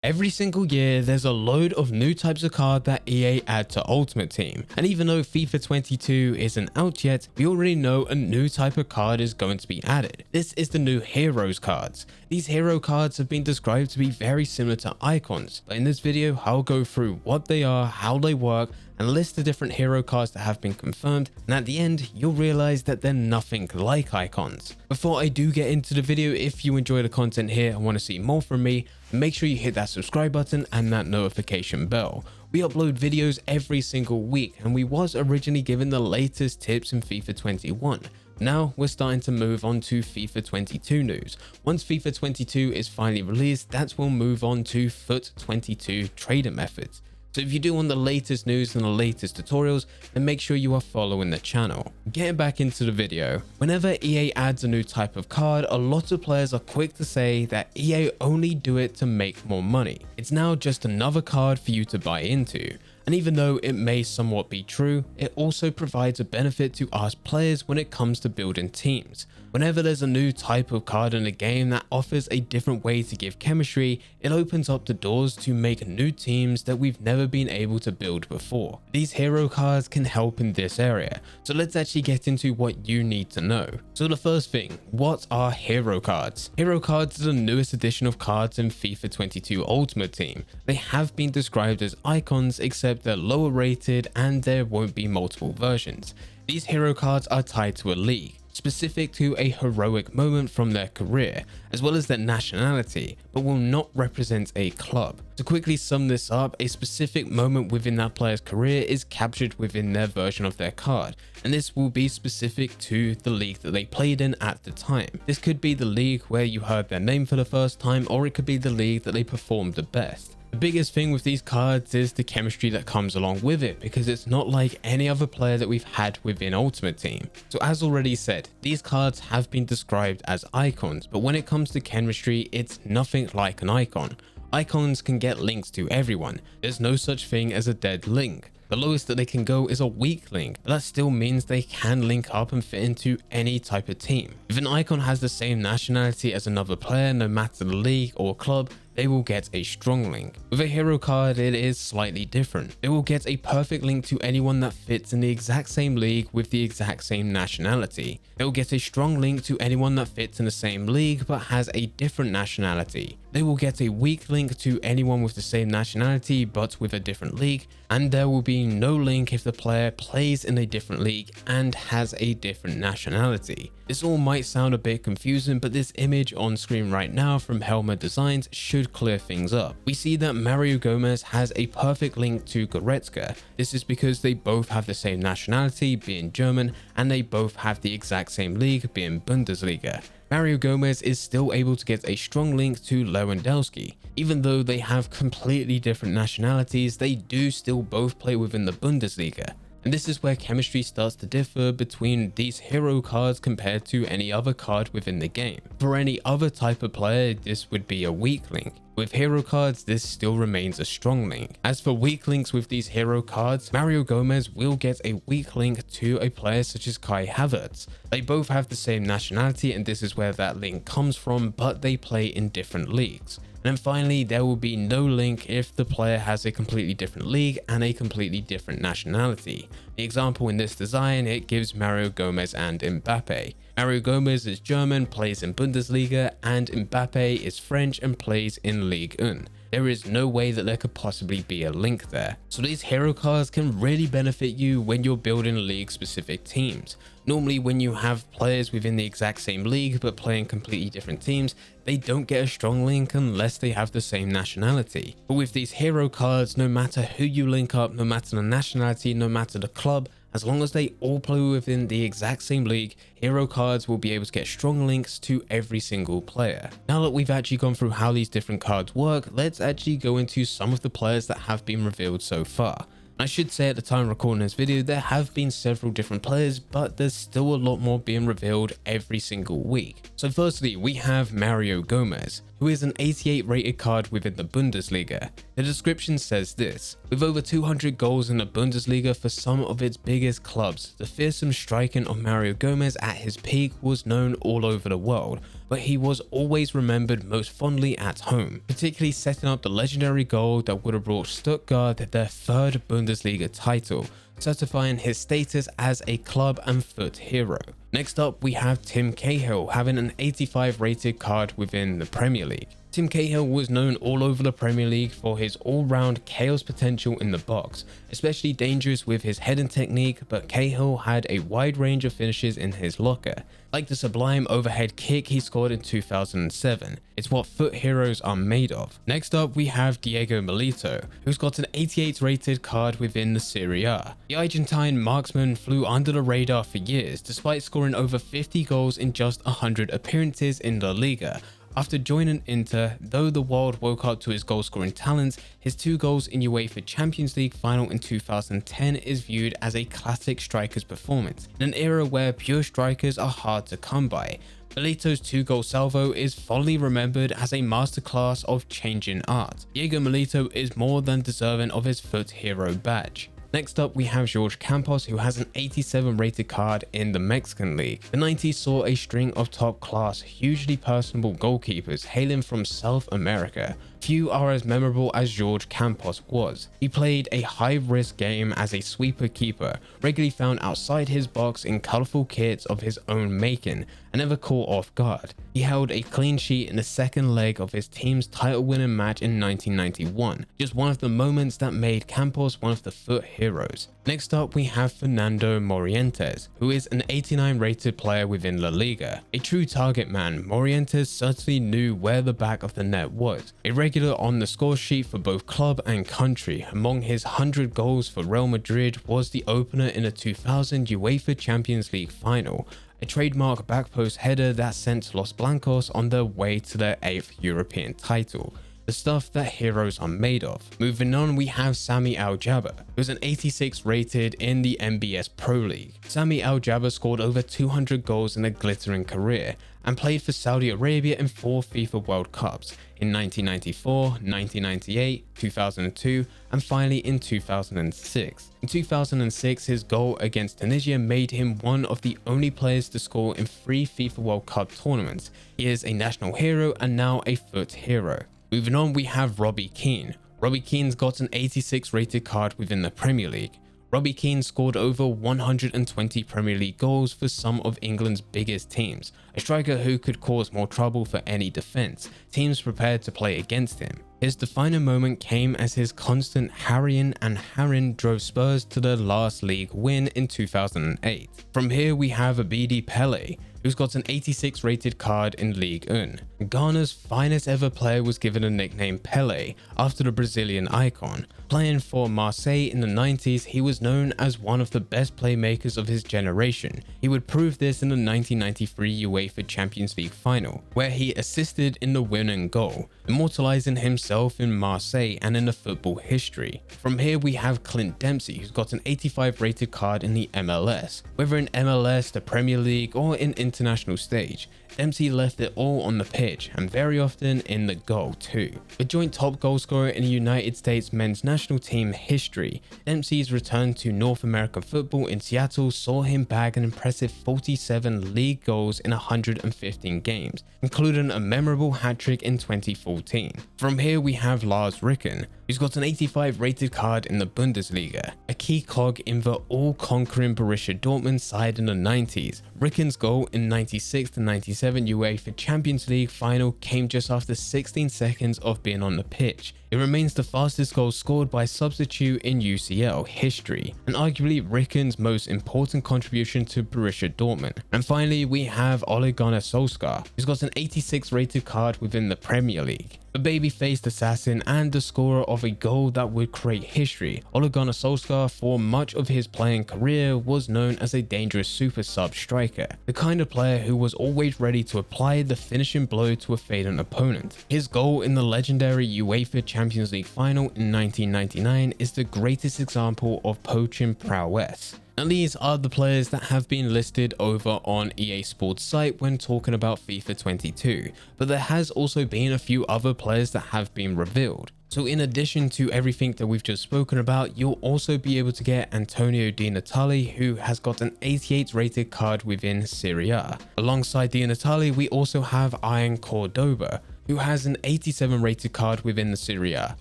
Every single year, there's a load of new types of card that EA add to Ultimate Team. And even though FIFA 22 isn't out yet, we already know a new type of card is going to be added. This is the new Heroes cards. These hero cards have been described to be very similar to icons, but in this video, I'll go through what they are, how they work, and list the different hero cards that have been confirmed, and at the end, you'll realize that they're nothing like icons. Before I do get into the video, if you enjoy the content here and want to see more from me, make sure you hit that subscribe button and that notification bell. We upload videos every single week, and we was originally given the latest tips in FIFA 21. Now we're starting to move on to FIFA 22 news. Once FIFA 22 is finally released, that's when we'll move on to FUT 22 trader methods. So if you do want the latest news and the latest tutorials, then make sure you are following the channel. Getting back into the video, whenever EA adds a new type of card, a lot of players are quick to say that EA only do it to make more money. It's now just another card for you to buy into. And even though it may somewhat be true, it also provides a benefit to us players when it comes to building teams. Whenever there's a new type of card in a game that offers a different way to give chemistry, it opens up the doors to make new teams that we've never been able to build before. These hero cards can help in this area, so let's actually get into what you need to know. So the first thing, what are hero cards? Hero cards is the newest edition of cards in FIFA 22 Ultimate Team. They have been described as icons, except they're lower rated and there won't be multiple versions. These hero cards are tied to a league, specific to a heroic moment from their career, as well as their nationality, but will not represent a club. To quickly sum this up, a specific moment within that player's career is captured within their version of their card, and this will be specific to the league that they played in at the time. This could be the league where you heard their name for the first time, or it could be the league that they performed the best. The biggest thing with these cards is the chemistry that comes along with it, because it's not like any other player that we've had within Ultimate Team. So as already said, these cards have been described as icons, but when it comes to chemistry, it's nothing like an icon. Icons can get links to everyone. There's no such thing as a dead link. The lowest that they can go is a weak link, but that still means they can link up and fit into any type of team. If an icon has the same nationality as another player, no matter the league or club, they will get a strong link. With a hero card, it is slightly different. They will get a perfect link to anyone that fits in the exact same league with the exact same nationality. They will get a strong link to anyone that fits in the same league but has a different nationality. They will get a weak link to anyone with the same nationality but with a different league, and there will be no link if the player plays in a different league and has a different nationality. This all might sound a bit confusing, but this image on screen right now from Helmet Designs should clear things up. We see that Mario Gomez has a perfect link to Goretzka. This is because they both have the same nationality, being German, and they both have the exact same league, being Bundesliga. Mario Gomez is still able to get a strong link to Lewandowski. Even though they have completely different nationalities, they do still both play within the Bundesliga. And this is where chemistry starts to differ between these hero cards compared to any other card within the game. For any other type of player, this would be a weak link. With hero cards, this still remains a strong link. As for weak links with these hero cards, Mario Gomez will get a weak link to a player such as Kai Havertz. They both have the same nationality, and this is where that link comes from, but they play in different leagues. And then finally, there will be no link if the player has a completely different league and a completely different nationality. The example in this design, it gives Mario Gomez and Mbappe. Mario Gomez is German, plays in Bundesliga, and Mbappe is French and plays in Ligue 1. There is no way that there could possibly be a link there. So these hero cards can really benefit you when you're building league specific teams. Normally when you have players within the exact same league but playing completely different teams, they don't get a strong link unless they have the same nationality. But with these hero cards, no matter who you link up, no matter the nationality, no matter the club, as long as they all play within the exact same league, hero cards will be able to get strong links to every single player. Now that we've actually gone through how these different cards work, let's actually go into some of the players that have been revealed so far. I should say at the time of recording this video, there have been several different players, but there's still a lot more being revealed every single week. So firstly, we have Mario Gomez, who is an 88 rated card within the Bundesliga. The description says this: with over 200 goals in the Bundesliga for some of its biggest clubs, the fearsome striking of Mario Gomez at his peak was known all over the world, but he was always remembered most fondly at home, particularly setting up the legendary goal that would have brought Stuttgart their third Bundesliga title, certifying his status as a club and FUT hero. Next up, we have Tim Cahill having an 85 rated card within the Premier League. Tim Cahill was known all over the Premier League for his all-round chaos potential in the box, especially dangerous with his heading technique, but Cahill had a wide range of finishes in his locker, like the sublime overhead kick he scored in 2007. It's what FUT heroes are made of. Next up, we have Diego Milito, who's got an 88 rated card within the Serie A. The Argentine marksman flew under the radar for years, despite scoring over 50 goals in just 100 appearances in La Liga. After joining Inter, though the world woke up to his goal-scoring talents, his 2 goals in UEFA Champions League final in 2010 is viewed as a classic striker's performance, in an era where pure strikers are hard to come by. Milito's 2-goal salvo is fondly remembered as a masterclass of changing art. Diego Milito is more than deserving of his FUT hero badge. Next up, we have Jorge Campos, who has an 87 rated card in the Mexican League. The 90s saw a string of top-class, hugely personable goalkeepers hailing from South America. Few are as memorable as Jorge Campos was. He played a high-risk game as a sweeper keeper, regularly found outside his box in colourful kits of his own making, and never caught off guard. He held a clean sheet in the second leg of his team's title-winning match in 1991, just one of the moments that made Campos one of the FUT heroes. Next up, we have Fernando Morientes, who is an 89 rated player within La Liga. A true target man, Morientes certainly knew where the back of the net was. A regular on the score sheet for both club and country. Among his 100 goals for Real Madrid was the opener in the 2000 UEFA Champions League final, a trademark backpost header that sent Los Blancos on their way to their 8th European title. The stuff that heroes are made of. Moving on, we have Sami Al-Jabbar, who was an 86 rated in the MBS Pro League. Sami Al-Jabbar scored over 200 goals in a glittering career and played for Saudi Arabia in 4 FIFA World Cups in 1994, 1998, 2002, and finally in 2006. In 2006, his goal against Tunisia made him one of the only players to score in 3 FIFA World Cup tournaments. He is a national hero and now a FUT hero. Moving on, we have Robbie Keane. Robbie Keane's got an 86 rated card within the Premier League. Robbie Keane scored over 120 Premier League goals for some of England's biggest teams, a striker who could cause more trouble for any defence, teams prepared to play against him. His defining moment came as his constant harrying and harrying drove Spurs to their last league win in 2008. From here we have Abidi Pele, who's got an 86 rated card in Ligue 1. Ghana's finest ever player was given a nickname Pele after the Brazilian icon. Playing for Marseille in the 90s, he was known as one of the best playmakers of his generation. He would prove this in the 1993 UEFA Champions League final, where he assisted in the winning goal, immortalizing himself in Marseille and in the football history. From here we have Clint Dempsey, who's got an 85 rated card in the MLS. Whether in MLS, the Premier League, or in international stage, Dempsey left it all on the pitch, and very often in the goal too. A joint top goal scorer in the United States men's national team history, Dempsey's return to North American football in Seattle saw him bag an impressive 47 league goals in 115 games, including a memorable hat-trick in 2014. From here we have Lars Ricken, who's got an 85 rated card in the Bundesliga, a key cog in the all-conquering Borussia Dortmund side in the 90s. Ricken's goal in 96 to 97 UEFA Champions League final came just after 16 seconds of being on the pitch. It remains the fastest goal scored by substitute in UCL history, and arguably Ricken's most important contribution to Borussia Dortmund. And finally, we have Ole Gunnar Solskjaer, who's got an 86 rated card within the Premier League. The baby-faced assassin and the scorer of a goal that would create history, Ole Gunnar Solskjaer for much of his playing career was known as a dangerous super sub striker, the kind of player who was always ready to apply the finishing blow to a fading opponent. His goal in the legendary UEFA Champions League final in 1999 is the greatest example of poaching prowess. Now these are the players that have been listed over on EA Sports site when talking about FIFA 22, but there has also been a few other players that have been revealed. So in addition to everything that we've just spoken about, you'll also be able to get Antonio Di Natale, who has got an 88 rated card within Serie A. Alongside Di Natale, we also have Ian Cordoba, who has an 87 rated card within the Serie A.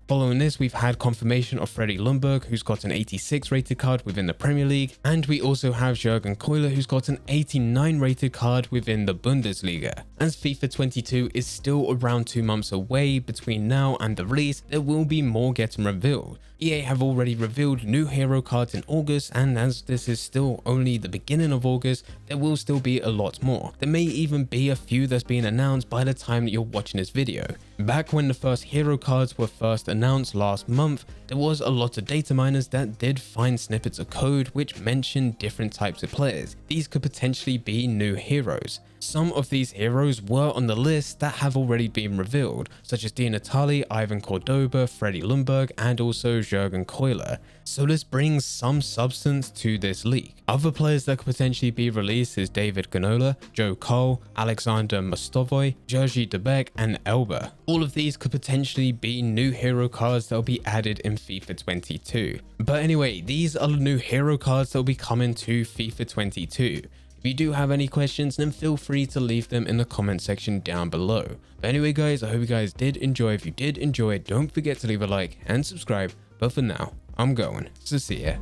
Following this, we've had confirmation of Freddie Ljungberg, who's got an 86 rated card within the Premier League, and we also have Jurgen Keuler, who's got an 89 rated card within the Bundesliga. As FIFA 22 is still around 2 months away between now and the release, there will be more getting revealed. EA have already revealed new hero cards in August, and as this is still only the beginning of August, there will still be a lot more. There may even be a few that's been announced by the time that you're watching this video. Back when the first hero cards were first announced last month, there was a lot of data miners that did find snippets of code which mentioned different types of players. These could potentially be new heroes. Some of these heroes were on the list that have already been revealed, such as Di Natale, Ivan Cordoba, Freddie Ljungberg, and also Jurgen Keuler. So this brings some substance to this leak. Other players that could potentially be released is David Ginola, Joe Cole, Alexander Mostovoy, Jerzy Debek, and Elba. All of these could potentially be new hero cards that will be added in FIFA 22. But anyway, these are the new hero cards that will be coming to FIFA 22. If you do have any questions, then feel free to leave them in the comment section down below. But anyway guys, I hope you guys did enjoy. If you did enjoy, don't forget to leave a like and subscribe. But for now, I'm going. So see ya.